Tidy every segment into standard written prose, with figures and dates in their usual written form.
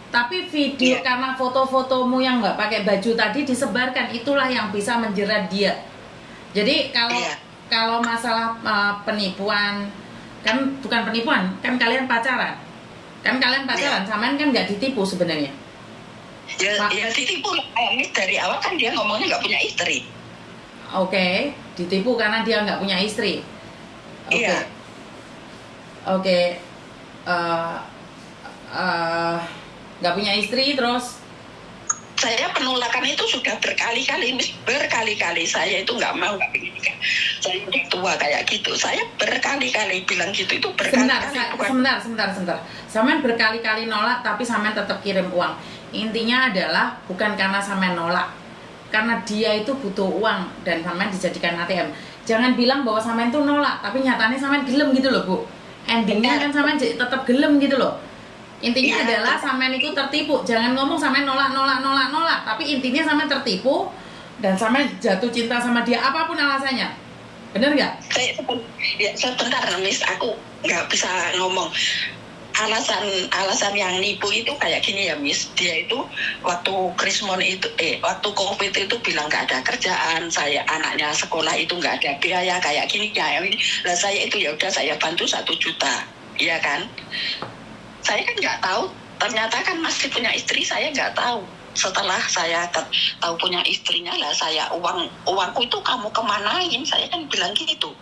Tapi video karena foto-fotomu yang nggak pakai baju tadi disebarkan, itulah yang bisa menjerat dia. Jadi kalau masalah penipuan, kan bukan penipuan, kan kalian pacaran. Samain kan nggak ditipu sebenarnya. Ya ditipu. Dari awal kan dia ngomongnya nggak punya istri. Oke, ditipu karena dia nggak punya istri. Iya. Oke. Nggak punya istri, terus saya penolakan itu sudah berkali-kali. Saya itu nggak mau, nggak ingin nikah. Saya udah tua kayak gitu, saya berkali-kali bilang gitu. Itu berkali-kali. Sebentar. Samen berkali-kali nolak, tapi Samen tetap kirim uang. Intinya adalah bukan karena Samen nolak, karena dia itu butuh uang dan Samen dijadikan ATM. Jangan bilang bahwa Samen tuh nolak, tapi nyatanya Samen gelem gitu loh, Bu. Endingnya kan Samen tetap gelem gitu loh. Intinya adalah Samen itu tertipu. Jangan ngomong Samen nolak, tapi intinya Samen tertipu dan Samen jatuh cinta sama dia apapun alasannya. Bener nggak? Sebentar, Miss, aku nggak bisa ngomong. Alasan yang nipu itu kayak gini ya, Miss. Dia itu waktu Krismon itu waktu Covid itu bilang nggak ada kerjaan, saya anaknya sekolah itu nggak ada biaya kayak gini ya. Lah saya itu ya udah saya bantu 1 juta, iya kan? Saya kan nggak tahu, ternyata kan masih punya istri, saya nggak tahu. Setelah saya tahu punya istrinya, lah saya uangku itu kamu kemanain? Saya kan bilang gitu.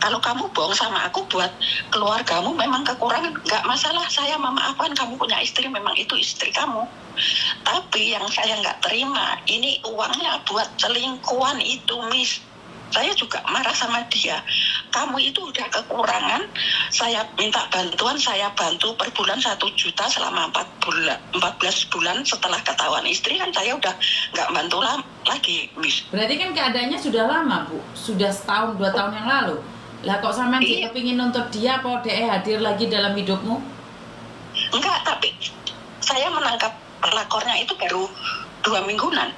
Kalau kamu bohong sama aku buat keluargamu memang kekurangan, nggak masalah, saya memaafkan, kamu punya istri, memang itu istri kamu. Tapi yang saya nggak terima, ini uangnya buat selingkuhan itu, Miss. Saya juga marah sama dia. Kamu itu udah kekurangan, saya minta bantuan, saya bantu per bulan 1 juta selama 14 bulan. Setelah ketahuan istri kan saya udah nggak bantu lagi, Miss. Berarti kan keadaannya sudah lama, Bu. Sudah 1-2 tahun yang lalu. Lah kok Samen kepingin nuntut dia, apa dia hadir lagi dalam hidupmu? Enggak, tapi saya menangkap pelakornya itu baru 2 mingguan.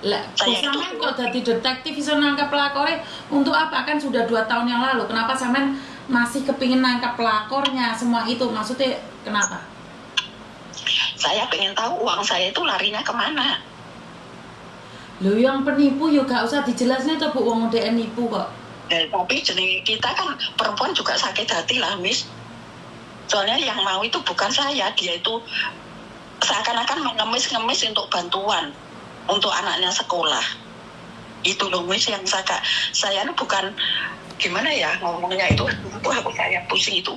Lah, Samen kok jadi detektif bisa nangkap pelakornya untuk apa? Kan sudah 2 tahun yang lalu. Kenapa Samen masih kepingin nangkap pelakornya? Semua itu maksudnya kenapa? Saya pengen tahu uang saya itu larinya kemana. Loh, yang penipu yuk gak usah dijelasin itu, Bu, uang udah nipu kok. Tapi jenis kita kan perempuan juga sakit hati lah, Miss. Soalnya yang mau itu bukan saya, dia itu seakan-akan mengemis-ngemis untuk bantuan untuk anaknya sekolah. Itu loh, Miss, yang saya itu bukan gimana ya ngomongnya itu saya pusing itu.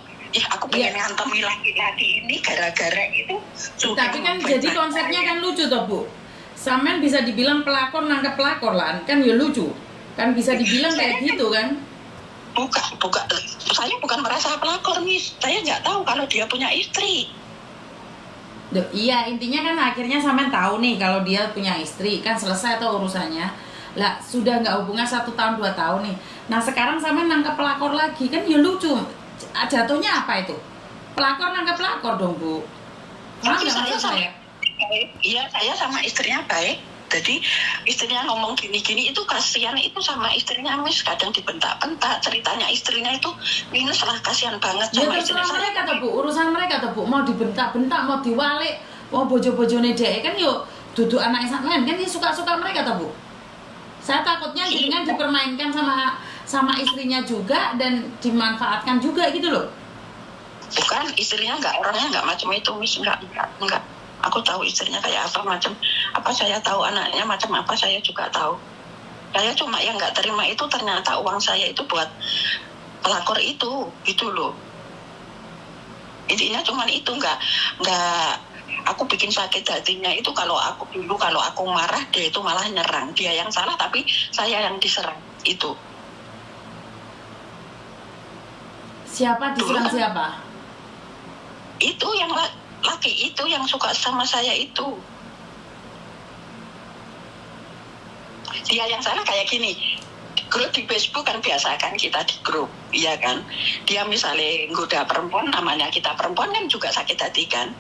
Aku pengen ngantemi laki-laki ini gara-gara itu. Tapi kan jadi konsepnya kan lucu toh, Bu. Samen bisa dibilang pelakor nangkep pelakor lah, kan ya lucu. Kan bisa dibilang kayak gitu kan? Bukan. Saya bukan merasa pelakor, Miss. Saya nggak tahu kalau dia punya istri. Duh, iya, intinya kan akhirnya Samen tahu nih kalau dia punya istri, kan selesai tuh urusannya. Lah, sudah nggak hubungan 1 tahun 2 tahun nih. Nah sekarang Samen nangkep pelakor lagi, kan ya lucu. Jatuhnya apa itu? Pelakor nangkep pelakor dong, Bu. Tapi saya sama istrinya baik. Jadi istrinya ngomong gini-gini itu kasihan itu sama istrinya, Miss. Kadang dibentak-bentak, ceritanya istrinya itu minus lah, kasihan banget sama istrinya. Ya mereka tuh, Bu, urusan mereka tuh, Bu. Mau dibentak-bentak, mau diwalik, mau bojo-bojone dek kan yuk duduk anak Samen kan dia suka-suka mereka tuh, Bu. Saya takutnya dengan dipermainkan sama istrinya juga dan dimanfaatkan juga gitu loh. Bukan, istrinya orangnya nggak macam itu, Miss. Enggak. Aku tahu istrinya kayak apa saya tahu anaknya macam apa, saya juga tahu. Saya cuma yang nggak terima itu ternyata uang saya itu buat pelakor itu, gitu loh. Intinya cuma itu, nggak aku bikin sakit hatinya itu kalau aku marah, dia itu malah nyerang. Dia yang salah tapi saya yang diserang itu. Siapa diserang siapa? Itu yang laki itu yang suka sama saya itu. Dia yang salah kayak gini. Grup di Facebook kan biasa kan kita di grup, iya kan. Dia misalnya nggoda perempuan, namanya kita perempuan kan juga sakit hati kan.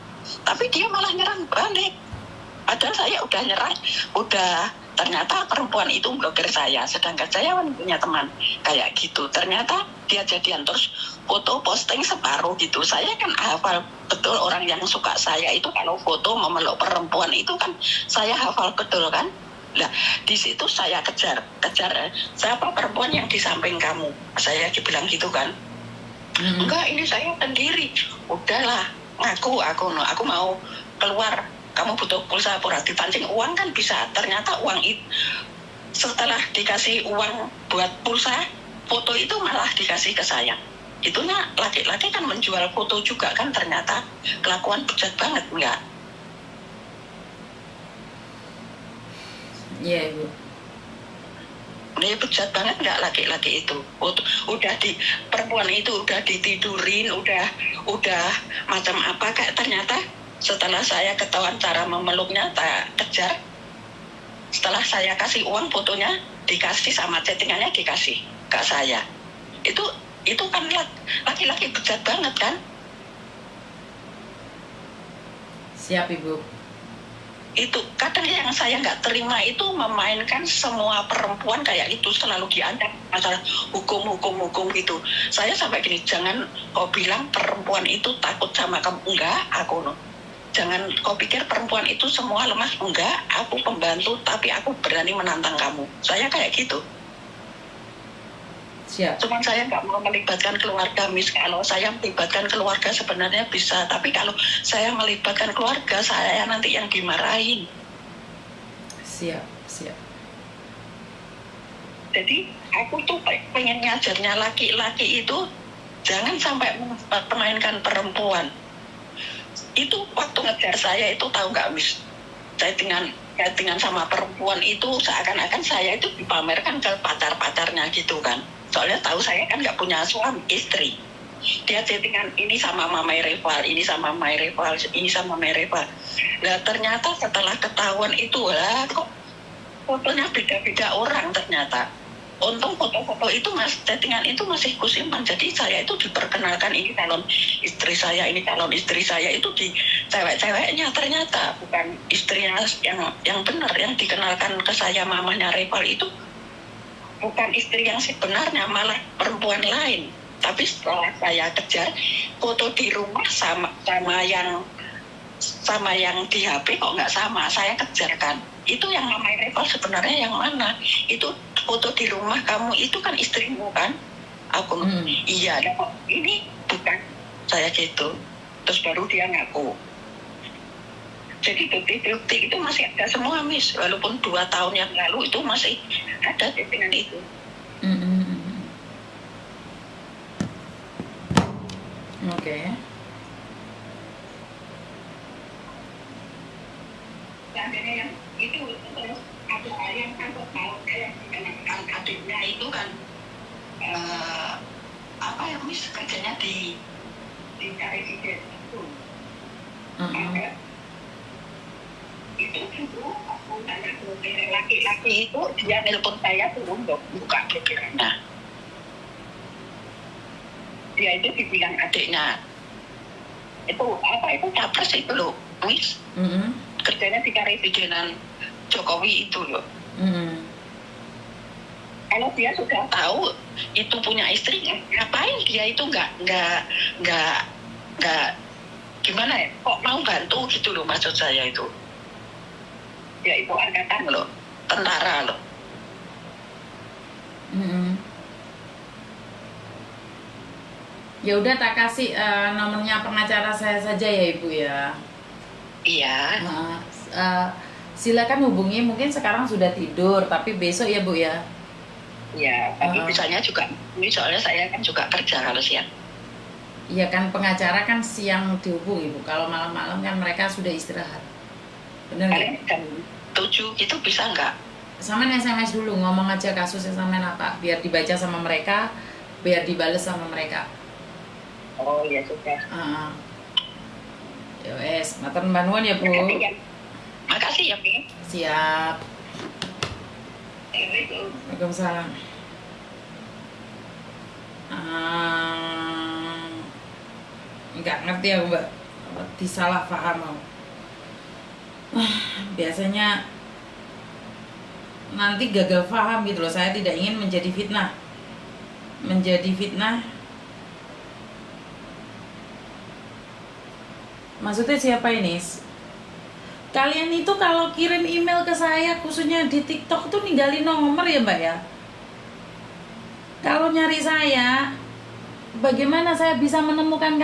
Tapi dia malah nyerang balik. Padahal saya udah nyerang, ternyata perempuan itu blokir saya. Sedangkan saya punya teman kayak gitu. Ternyata dia jadian terus foto posting separuh gitu. Saya kan hafal betul orang yang suka saya itu kalau foto memeluk perempuan itu kan saya hafal betul kan. Nah, di situ saya kejar siapa perempuan yang di samping kamu. Saya dibilang gitu kan. Enggak, ini saya sendiri. Udahlah, aku mau keluar. Kamu butuh pulsa pura dipancing uang kan bisa. Ternyata uang itu setelah dikasih uang buat pulsa, foto itu malah dikasih ke saya. Itunya laki-laki kan menjual foto juga kan, ternyata kelakuan bejat banget enggak? Iya Ibu. Ini bejat banget nggak laki-laki itu. Udah di perempuan itu udah ditidurin, udah macam apa kayak ternyata setelah saya ketahuan cara memeluknya, tak kejar. Setelah saya kasih uang, fotonya dikasih sama chattingannya dikasih ke saya. Itu kan laki-laki bejat banget kan? Siap Ibu. Itu kadang yang saya nggak terima itu memainkan semua perempuan kayak itu, selalu dianggap masalah hukum gitu. Saya sampai gini, jangan kau bilang perempuan itu takut sama kamu. Enggak, aku no. Jangan kau pikir perempuan itu semua lemah. Enggak, aku pembantu tapi aku berani menantang kamu. Saya kayak gitu. Siap. Cuman saya nggak mau melibatkan keluarga, Miss. Kalau saya melibatkan keluarga sebenarnya bisa, tapi kalau saya melibatkan keluarga, saya nanti yang dimarahin. Siap. Jadi aku tuh pengen ngajarnya laki-laki itu jangan sampai memainkan perempuan. Itu waktu ngejar saya itu tahu nggak, Miss? Chattingan sama perempuan itu seakan-akan saya itu dipamerkan ke pacar-pacarnya gitu kan. Soalnya tahu saya kan nggak punya suami istri. Dia chattingan ini sama Mama Rival, ini sama Mama Rival, ini sama Mama Rival. Nah ternyata setelah ketahuan itu lah kok fotonya beda-beda orang ternyata. Untung foto-foto itu chattingan itu masih kusimpan. Jadi saya itu diperkenalkan ini calon istri saya, ini calon istri saya itu di cewek-ceweknya ternyata bukan istrinya yang benar yang dikenalkan ke saya mamanya Rival itu. Bukan istri yang sebenarnya, malah perempuan lain. Tapi setelah saya kejar foto di rumah sama yang di HP kok nggak sama, saya kejarkan. Itu yang namanya Rival sebenarnya yang mana? Itu foto di rumah kamu itu kan istrimu kan? Aku iya, ini bukan saya gitu. Terus baru dia ngaku. Jadi bukti-bukti itu masih ada semua, Miss. Walaupun 2 tahun yang lalu itu masih ada chattingan itu. Oke. Seandainya yang itu terus ada yang kan kalau kayak adiknya itu kan apa ya, Miss, kerjanya di KID itu. Itu aku tanya ke laki-laki itu, dia nelpon saya tuh untuk buka blokirnya. Dia itu dibilang adiknya itu apa, itu capres itu loh, Miss. Kerjanya di Karibidenan Jokowi itu loh. Kalau dia sudah tahu itu punya istri, ngapain dia itu nggak gimana ya, kok mau bantu gitu loh, maksud saya itu. Ya itu angkatan loh, tentara loh. Ya udah, tak kasih nomornya pengacara saya saja ya Ibu ya. Iya. Silakan hubungi, mungkin sekarang sudah tidur tapi besok ya Bu ya. Iya, tapi bisanya juga ini, soalnya saya kan juga kerja kalau siang. Iya kan, pengacara kan siang dihubungi Bu, kalau malam-malam kan mereka sudah istirahat. Bener nggak? Jam 7 gitu bisa nggak? Sama SMS dulu, ngomong aja kasusnya sama apa, biar dibaca sama mereka, biar dibales sama mereka. Oh iya sudah. Ya wes, matur nuwun ya Bu. Makasih ya, Mi. Siap. Assalamualaikum. Waalaikumsalam. Nggak ngerti ya Mbak, disalah paham. Biasanya nanti gagal paham gitu loh. Saya tidak ingin menjadi fitnah. menjadi fitnah. Maksudnya siapa ini? Kalian itu kalau kirim email ke saya khususnya di TikTok tuh ninggalin nomor ya Mbak ya. Kalau nyari saya, bagaimana saya bisa menemukan